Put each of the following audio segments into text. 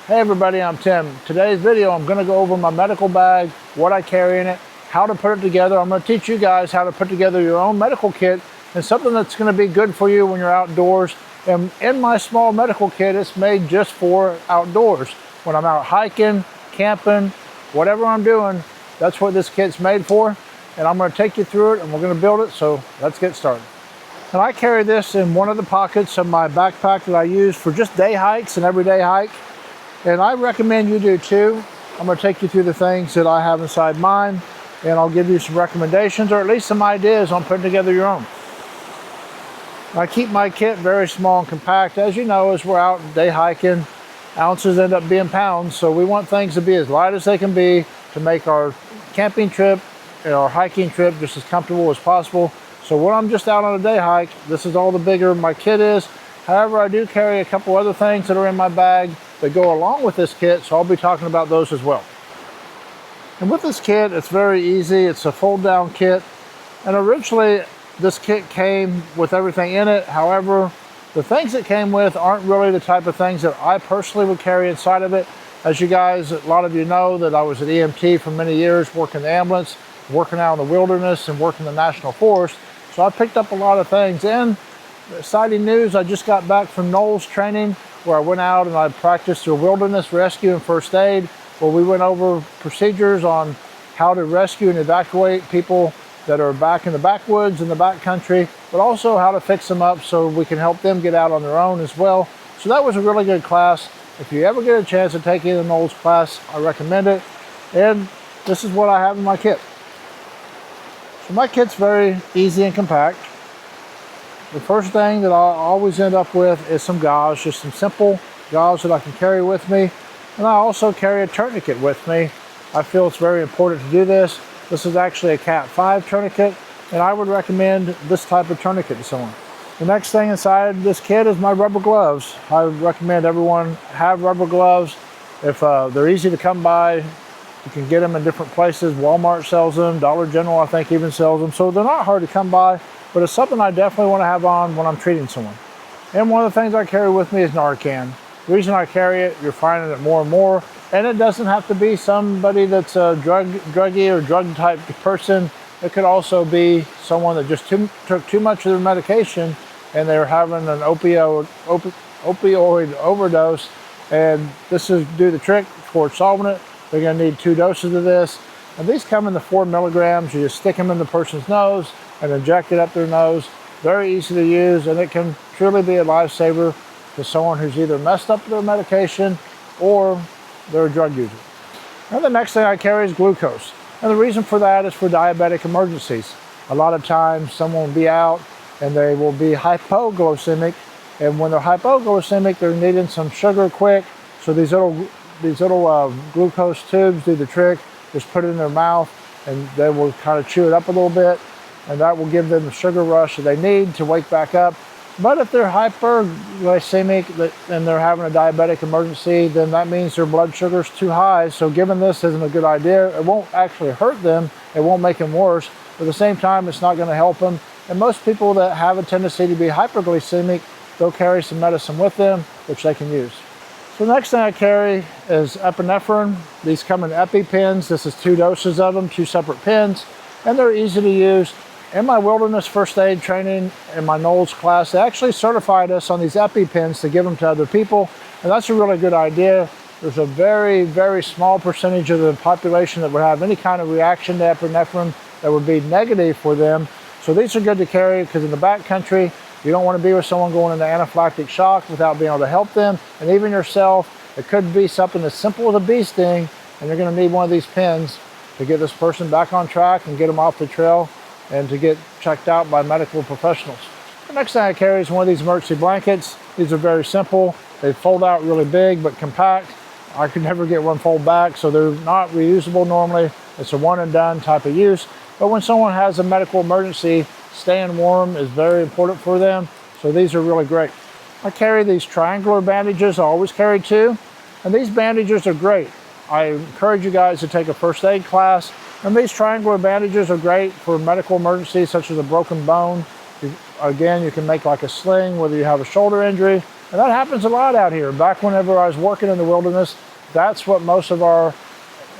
Hey everybody, I'm Tim. Today's video, I'm going to go over my medical bag, what I carry in it, how to put it together. I'm going to teach you guys how to put together your own medical kit and something that's going to be good for you when you're outdoors. And in my small medical kit, it's made just for outdoors. When I'm out hiking, camping, whatever I'm doing, that's what this kit's made for. And I'm going to take you through it and we're going to build it. So let's get started. And I carry this in one of the pockets of my backpack that I use for just day hikes and everyday hike. And I recommend you do too. I'm going to take you through the things that I have inside mine, and I'll give you some recommendations or at least some ideas on putting together your own. I keep my kit very small and compact. As you know, as we're out day hiking, ounces end up being pounds, so we want things to be as light as they can be to make our camping trip and our hiking trip just as comfortable as possible. So when I'm just out on a day hike, this is all the bigger my kit is. However, I do carry a couple other things that are in my bag that go along with this kit, so I'll be talking about those as well. And with this kit, it's very easy. It's a fold down kit, and originally this kit came with everything in it. However, the things it came with aren't really the type of things that I personally would carry inside of it. As you guys, a lot of you know that I was an EMT for many years, working the ambulance, working out in the wilderness and working the national forest. So I picked up a lot of things. And exciting news, I just got back from NOLS training, where I went out and I practiced their wilderness rescue and first aid, where we went over procedures on how to rescue and evacuate people that are back in the backwoods and the backcountry, but also how to fix them up so we can help them get out on their own as well. So that was a really good class. If you ever get a chance to take either NOLS class, I recommend it. And this is what I have in my kit. So my kit's very easy and compact. The first thing that I always end up with is some gauze, just some simple gauze that I can carry with me. And I also carry a tourniquet with me. I feel it's very important to do this. This is actually a Cat 5 tourniquet, and I would recommend this type of tourniquet to someone. The next thing inside this kit is my rubber gloves. I would recommend everyone have rubber gloves. If they're easy to come by, you can get them in different places. Walmart sells them, Dollar General I think even sells them. So they're not hard to come by. But it's something I definitely want to have on when I'm treating someone. And one of the things I carry with me is Narcan. The reason I carry it, you're finding it more and more, and it doesn't have to be somebody that's a druggie or drug type person. It could also be someone that just took too much of their medication and they're having an opioid overdose, and this is do the trick towards solving it. They're going to need 2 doses of this, and these come in the 4 milligrams. You just stick them in the person's nose and inject it up their nose. Very easy to use, and it can truly be a lifesaver to someone who's either messed up their medication or they're a drug user. And the next thing I carry is glucose. And the reason for that is for diabetic emergencies. A lot of times someone will be out and they will be hypoglycemic, and when they're hypoglycemic, they're needing some sugar quick. So these little glucose tubes do the trick. Just put it in their mouth and they will kind of chew it up a little bit, and that will give them the sugar rush that they need to wake back up. But if they're hyperglycemic and they're having a diabetic emergency, then that means their blood sugar is too high. So giving this isn't a good idea. It won't actually hurt them. It won't make them worse. But at the same time, it's not going to help them. And most people that have a tendency to be hyperglycemic, they'll carry some medicine with them, which they can use. So the next thing I carry is epinephrine. These come in EpiPens. This is 2 doses of them, 2 separate pens, and they're easy to use. In my wilderness first aid training in my NOLS class, they actually certified us on these EpiPens to give them to other people, and that's a really good idea. There's a very, very small percentage of the population that would have any kind of reaction to epinephrine that would be negative for them. So these are good to carry because in the backcountry, you don't want to be with someone going into anaphylactic shock without being able to help them, and even yourself. It could be something as simple as a bee sting, and you're going to need one of these pens to get this person back on track and get them off the trail and to get checked out by medical professionals. The next thing I carry is one of these emergency blankets. These are very simple. They fold out really big but compact. I could never get one fold back, so they're not reusable normally. It's a one and done type of use. But when someone has a medical emergency, staying warm is very important for them. So these are really great. I carry these triangular bandages. I always carry 2. And these bandages are great. I encourage you guys to take a first aid class. And these triangular bandages are great for medical emergencies such as a broken bone. Again, you can make like a sling, whether you have a shoulder injury And that happens a lot out here. Back whenever I was working in the wilderness, that's what most of our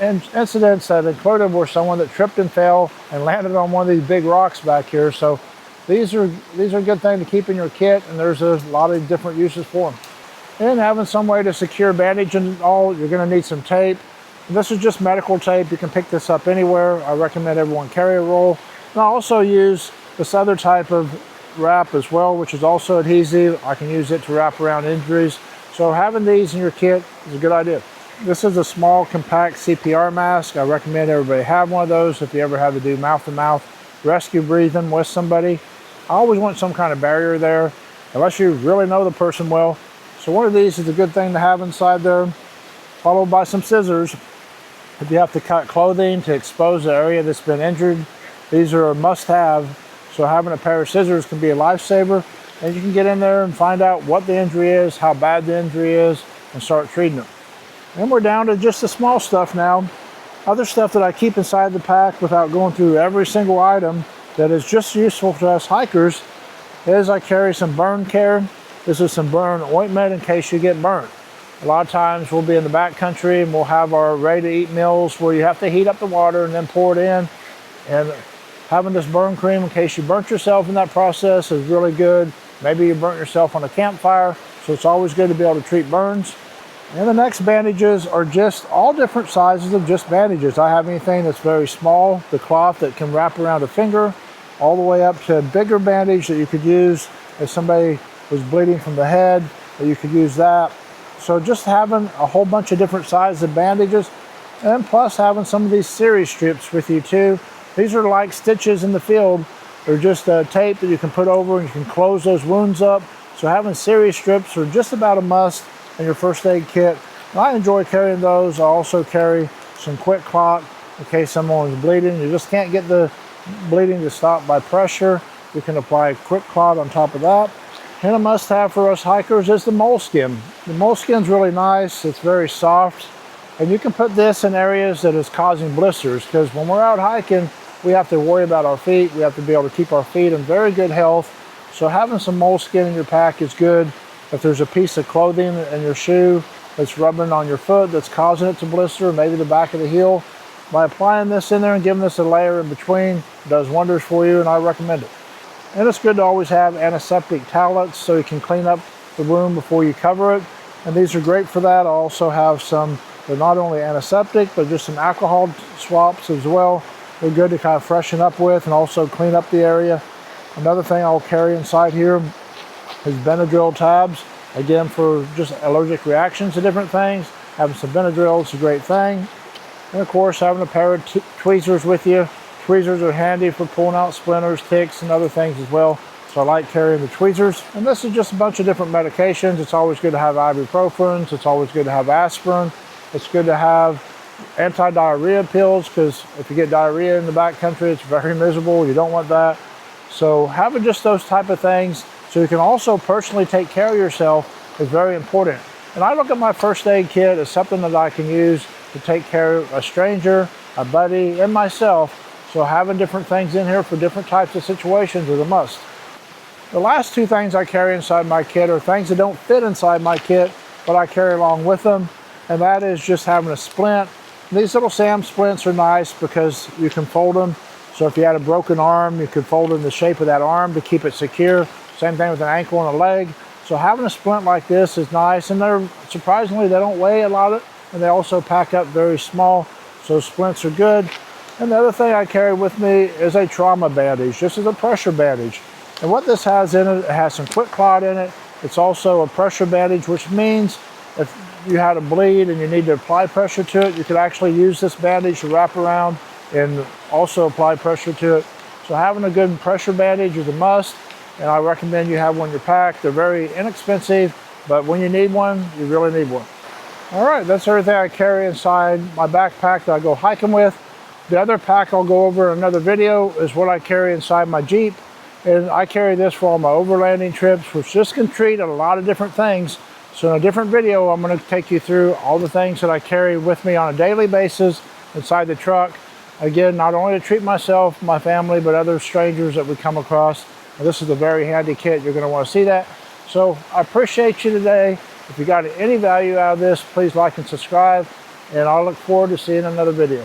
incidents that included were someone that tripped and fell and landed on one of these big rocks back here. So these are a good thing to keep in your kit, and there's a lot of different uses for them. And having some way to secure bandage and all, you're going to need some tape. This is just medical tape. You can pick this up anywhere. I recommend everyone carry a roll. And I also use this other type of wrap as well, which is also adhesive. I can use it to wrap around injuries. So having these in your kit is a good idea. This is a small, compact CPR mask. I recommend everybody have one of those if you ever have to do mouth-to-mouth rescue breathing with somebody. I always want some kind of barrier there, unless you really know the person well. So one of these is a good thing to have inside there, followed by some scissors. If you have to cut clothing to expose the area that's been injured, these are a must-have. So having a pair of scissors can be a lifesaver, and you can get in there and find out what the injury is, how bad the injury is, and start treating it. And we're down to just the small stuff now. Other stuff that I keep inside the pack without going through every single item that is just useful to us hikers is I carry some burn care. This is some burn ointment in case you get burnt. A lot of times we'll be in the backcountry and we'll have our ready-to-eat meals where you have to heat up the water and then pour it in. And having this burn cream in case you burnt yourself in that process is really good. Maybe you burnt yourself on a campfire, so it's always good to be able to treat burns. And the next bandages are just all different sizes of just bandages. I have anything that's very small, the cloth that can wrap around a finger, all the way up to a bigger bandage that you could use if somebody was bleeding from the head, that you could use that. So just having a whole bunch of different sizes of bandages, and plus having some of these series strips with you too. These are like stitches in the field. They're just tape that you can put over and you can close those wounds up. So having series strips are just about a must in your first aid kit. And I enjoy carrying those. I also carry some quick clot in case someone is bleeding. You just can't get the bleeding to stop by pressure. You can apply quick clot on top of that. And a must-have for us hikers is the moleskin. The moleskin's really nice. It's very soft. And you can put this in areas that is causing blisters, because when we're out hiking, we have to worry about our feet. We have to be able to keep our feet in very good health. So having some moleskin in your pack is good. If there's a piece of clothing in your shoe that's rubbing on your foot that's causing it to blister, maybe the back of the heel, by applying this in there and giving this a layer in between, it does wonders for you, and I recommend it. And it's good to always have antiseptic towelettes so you can clean up the wound before you cover it. And these are great for that. I also have some, they're not only antiseptic, but just some alcohol swabs as well. They're good to kind of freshen up with and also clean up the area. Another thing I'll carry inside here is Benadryl tabs. Again, for just allergic reactions to different things. Having some Benadryl is a great thing. And of course, having a pair of tweezers with you. Tweezers are handy for pulling out splinters, ticks, and other things as well. So I like carrying the tweezers. And this is just a bunch of different medications. It's always good to have ibuprofen. It's always good to have aspirin. It's good to have anti-diarrhea pills, because if you get diarrhea in the backcountry, it's very miserable. You don't want that. So having just those type of things so you can also personally take care of yourself is very important. And I look at my first aid kit as something that I can use to take care of a stranger, a buddy, and myself. So having different things in here for different types of situations is a must. The last two things I carry inside my kit are things that don't fit inside my kit, but I carry along with them. And that is just having a splint. These little SAM splints are nice because you can fold them. So if you had a broken arm, you could fold it in the shape of that arm to keep it secure. Same thing with an ankle and a leg. So having a splint like this is nice, and they're surprisingly, they don't weigh a lot, and they also pack up very small. So splints are good. And the other thing I carry with me is a trauma bandage. This is a pressure bandage. And what this has in it, it has some quick clot in it. It's also a pressure bandage, which means if you had a bleed and you need to apply pressure to it, you could actually use this bandage to wrap around and also apply pressure to it. So having a good pressure bandage is a must, and I recommend you have one in your pack. They're very inexpensive, but when you need one, you really need one. All right, that's everything I carry inside my backpack that I go hiking with. The other pack I'll go over in another video is what I carry inside my Jeep. And I carry this for all my overlanding trips, which this can treat a lot of different things. So in a different video, I'm going to take you through all the things that I carry with me on a daily basis inside the truck. Again, not only to treat myself, my family, but other strangers that we come across. And this is a very handy kit. You're going to want to see that. So I appreciate you today. If you got any value out of this, please like and subscribe, and I'll look forward to seeing another video.